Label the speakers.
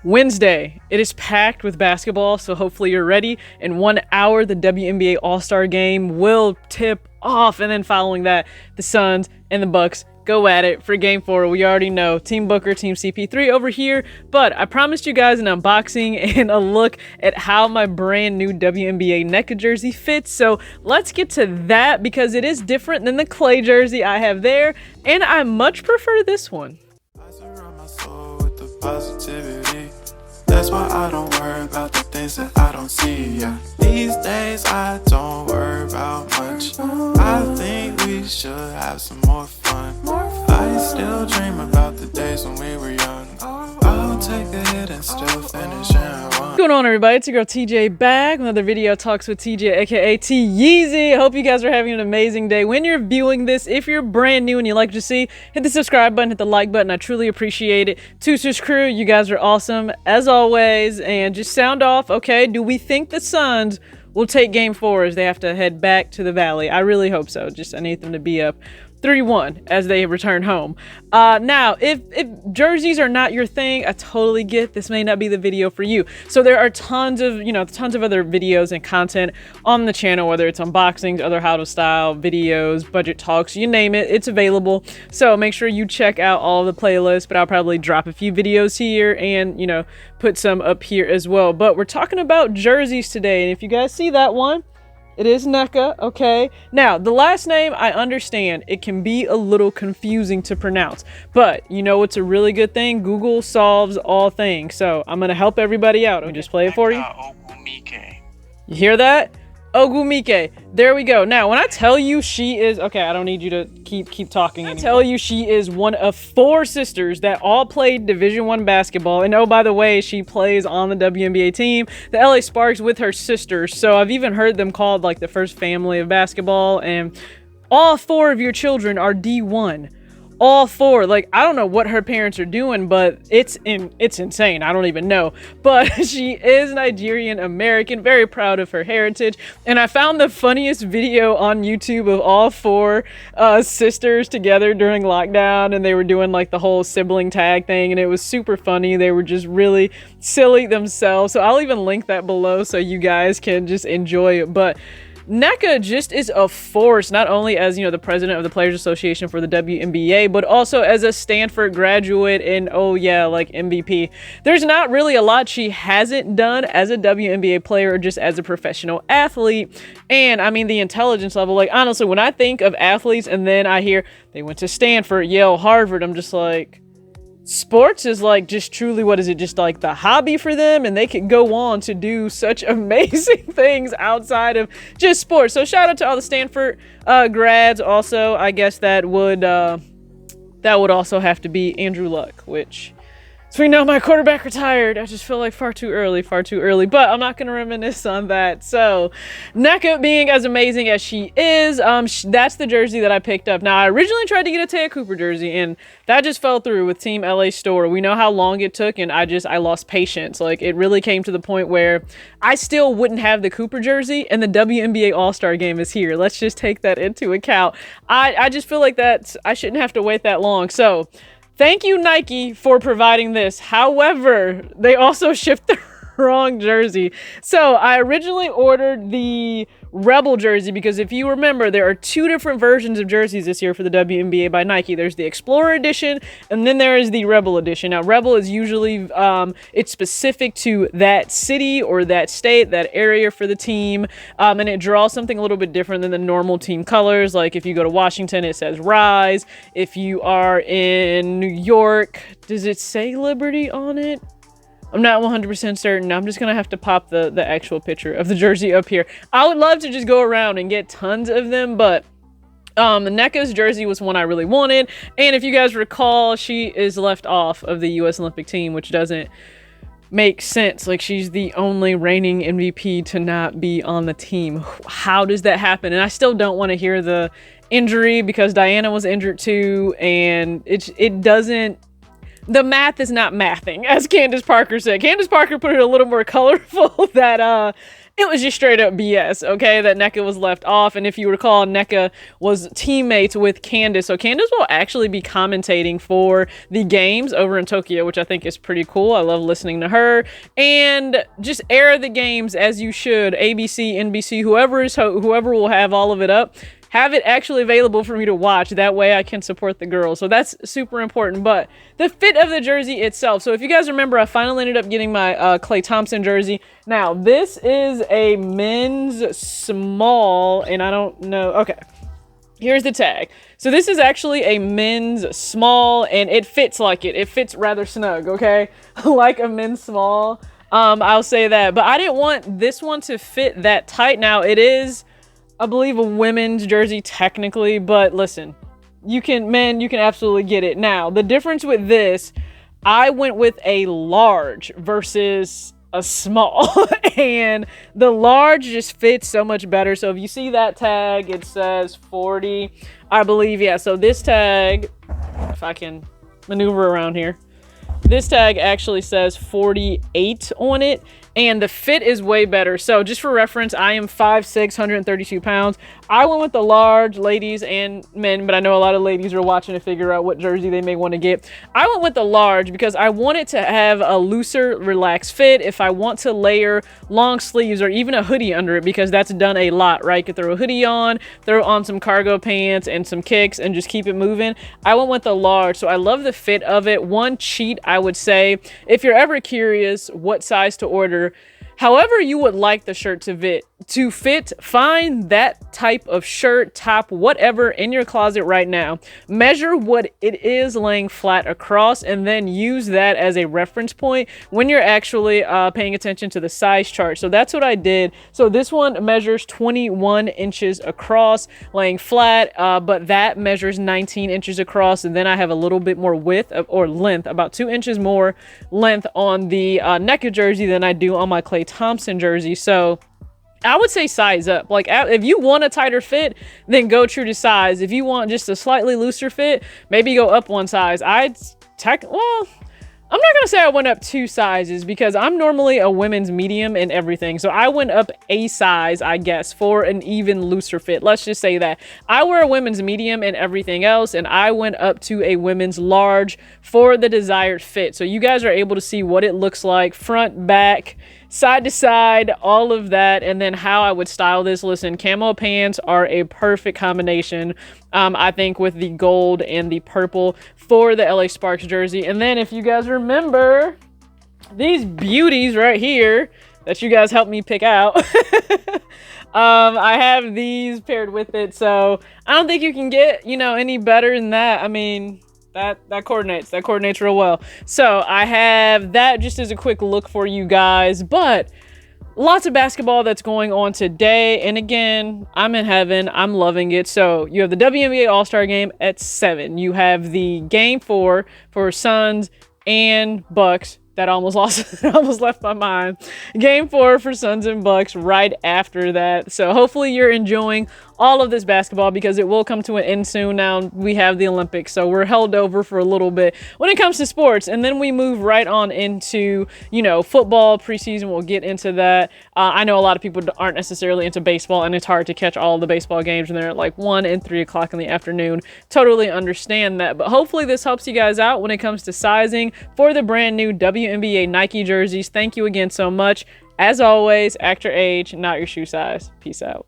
Speaker 1: Wednesday, it is packed with basketball, so hopefully you're ready. In 1 hour, the WNBA All-Star Game will tip off, and then following that, the Suns and the Bucks go at it for Game 4. We already know Team Booker, Team CP3 over here, but I promised you guys an unboxing and a look at how my brand new WNBA Nneka jersey fits, so let's get to that because it is different than the clay jersey I have there, and I much prefer this one.
Speaker 2: I surround my soul with the positivity. That's why I don't worry about the things that I don't see. Yeah. These days I don't worry about much. I think we should have some more fun. I still dream about the days when we were young. I'll take a hit and still finish in one.
Speaker 1: What's going on, everybody? It's your girl TJ back. Another video talks with TJ, aka T Yeezy. I hope you guys are having an amazing day. When you're viewing this, if you're brand new and you like what you see, hit the subscribe button, hit the like button. I truly appreciate it. Toosters crew, you guys are awesome as always. And just sound off, okay? Do we think the Suns will take Game 4 as they have to head back to the Valley? I really hope so. I need them to be up 3-1 as they return home. Now, if jerseys are not your thing, I totally get this may not be the video for you. So there are tons of other videos and content on the channel, whether it's unboxings, other how to style videos, budget talks, you name it, it's available. So make sure you check out all the playlists, but I'll probably drop a few videos here and, put some up here as well. But we're talking about jerseys today, and if you guys see that one, it is Nneka, okay? Now, the last name, I understand. It can be a little confusing to pronounce. But, it's a really good thing. Google solves all things. So, I'm going to help everybody out. I'll just play it for you.
Speaker 3: Nneka Ogwumike.
Speaker 1: You hear that? Ogwumike. There we go. Now, when I tell you she is... Okay, I don't need you to keep talking anymore. I tell you she is one of 4 sisters that all played Division I basketball. And oh, by the way, she plays on the WNBA team, the LA Sparks, with her sisters. So I've even heard them called like the first family of basketball. And all 4 of your children are D1. All 4. Like, I don't know what her parents are doing, but it's insane. I don't even know. But she is Nigerian American, very proud of her heritage. And I found the funniest video on YouTube of all 4 sisters together during lockdown, and they were doing like the whole sibling tag thing, and it was super funny. They were just really silly themselves. So I'll even link that below so you guys can just enjoy it. But Nneka just is a force, not only as, the president of the Players Association for the WNBA, but also as a Stanford graduate and, like MVP. There's not really a lot she hasn't done as a WNBA player or just as a professional athlete. And I mean, the intelligence level, like, honestly, when I think of athletes and then I hear they went to Stanford, Yale, Harvard, I'm just like, sports is like just truly, what is it, just like the hobby for them, and they can go on to do such amazing things outside of just sports. So shout out to all the Stanford grads. Also, I guess that would also have to be Andrew Luck, which, so we know my quarterback retired. I just feel like far too early, but I'm not going to reminisce on that. So Nneka being as amazing as she is, that's the jersey that I picked up. Now, I originally tried to get a Taya Cooper jersey, and that just fell through with Team LA Store. We know how long it took, and I lost patience. Like, it really came to the point where I still wouldn't have the Cooper jersey, and the WNBA All-Star Game is here. Let's just take that into account. I just feel like I shouldn't have to wait that long. So thank you, Nike, for providing this. However, they also shipped the wrong jersey. So I originally ordered the Rebel jersey because if you remember, there are 2 different versions of jerseys this year for the WNBA by Nike. There's the Explorer edition, and then there is the Rebel edition. Now, Rebel is usually, it's specific to that city or that state, that area for the team, and it draws something a little bit different than the normal team colors. Like if you go to Washington, it says Rise. If you are in New York, does it say Liberty on it? I'm not 100% certain. I'm just going to have to pop the actual picture of the jersey up here. I would love to just go around and get tons of them, but Nneka's jersey was one I really wanted. And if you guys recall, she is left off of the U.S. Olympic team, which doesn't make sense. Like, she's the only reigning MVP to not be on the team. How does that happen? And I still don't want to hear the injury because Diana was injured too, and it doesn't... The math is not mathing, as Candace Parker said. Candace Parker put it a little more colorful that it was just straight up BS, okay, that Nneka was left off. And if you recall, Nneka was teammates with Candace. So Candace will actually be commentating for the games over in Tokyo, which I think is pretty cool. I love listening to her. And just air the games as you should. ABC, NBC, whoever will have all of it up, have it actually available for me to watch. That way I can support the girls. So that's super important. But the fit of the jersey itself. So if you guys remember, I finally ended up getting my Klay Thompson jersey. Now, this is a men's small, and I don't know. Okay, here's the tag. So this is actually a men's small, and it fits like it. It fits rather snug, okay? Like a men's small. I'll say that. But I didn't want this one to fit that tight. Now, it is, I believe, a women's jersey technically, but listen, you can absolutely get it. Now, the difference with this, I went with a large versus a small, and the large just fits so much better. So if you see that tag, it says 40, I believe. Yeah, so this tag, if I can maneuver around here, this tag actually says 48 on it, and the fit is way better. So just for reference, I am 5'6", 132 pounds. I went with the large, ladies and men, but I know a lot of ladies are watching to figure out what jersey they may want to get. I went with the large because I want it to have a looser, relaxed fit. If I want to layer long sleeves or even a hoodie under it, because that's done a lot, right? You could throw a hoodie on, throw on some cargo pants and some kicks and just keep it moving. I went with the large, so I love the fit of it. One cheat, I would say, if you're ever curious what size to order, however you would like the shirt to fit, find that type of shirt, top, whatever in your closet right now. Measure what it is laying flat across, and then use that as a reference point when you're actually paying attention to the size chart. So that's what I did. So this one measures 21 inches across, laying flat, but that measures 19 inches across, and then I have a little bit more width or length, about 2 inches more length on the Nneka jersey than I do on my Klay Thompson jersey. So I would say size up. Like, if you want a tighter fit, then go true to size. If you want just a slightly looser fit, maybe go up one size. I'm not gonna say I went up 2 sizes, because I'm normally a women's medium in everything. So I went up a size, I guess, for an even looser fit. Let's just say that. I wear a women's medium in everything else, and I went up to a women's large for the desired fit. So you guys are able to see what it looks like, front, back, side to side, all of that, and then how I would style this. Listen, camo pants are a perfect combination, I think, with the gold and the purple for the LA Sparks jersey. And then if you guys remember these beauties right here that you guys helped me pick out, I have these paired with it. So I don't think you can get, any better than that. I mean, that coordinates real well. So I have that just as a quick look for you guys, but lots of basketball that's going on today. And again, I'm in heaven. I'm loving it. So you have the WNBA All-Star game at 7. You have the game 4 for Suns and Bucks. That almost left my mind. Game 4 for Suns and Bucks right after that. So hopefully you're enjoying all of this basketball, because it will come to an end soon. Now we have the Olympics, so we're held over for a little bit when it comes to sports, and then we move right on into football preseason. We'll get into that. I know a lot of people aren't necessarily into baseball, and it's hard to catch all the baseball games when they're at like 1 and 3 o'clock in the afternoon. Totally understand that, but hopefully this helps you guys out when it comes to sizing for the brand new WNBA Nike jerseys. Thank you again so much. As always, act your age, not your shoe size. Peace out.